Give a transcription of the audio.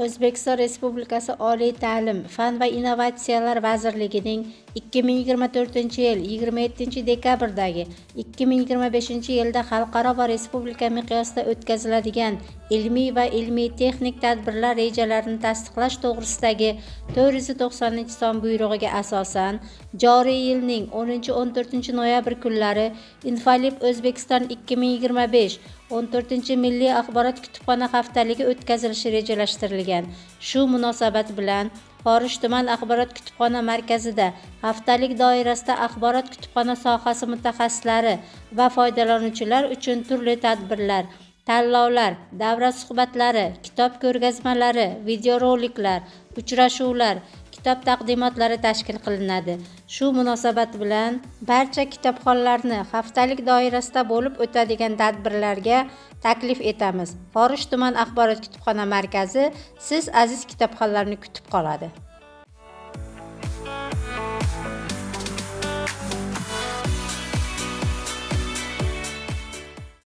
O'zbekiston Respublikasi Oliy ta'lim, fan va innovatsiyalar vazirligining 2024-yil 27-dekabrdagi 2025-yilda xalqaro va respublika miqyosida o'tkaziladigan ilmiy va ilmiy-texnik tadbirlar rejalarini tasdiqlash to'g'risidagi 490-son buyrug'iga asosan joriy yilning 10-14 noyabr kunlari Infolib O'zbekiston 2025 14 Milliy axborot kutubxona haftaligi o'tkazilishi rejalashtirilgan. Shu munosabat bilan Forish tuman axborot kutubxona markazida haftalik doirasida axborot kutubxona sohasi mutaxassislari va foydalanuvchilar uchun turli tadbirlar, tanlovlar, davra suhbatlari, kitob ko'rgazmalari, videoroliklar, uchrashuvlar, kitob taqdimotlari tashkil qilinadi. Shu munosabat bilan barcha kitobxonlarni haftalik doirasida bo'lib o'tadigan tadbirlarga taklif etamiz. Forish tuman axborot kutubxona markazi siz aziz kitobxonlarni kutib qoladi.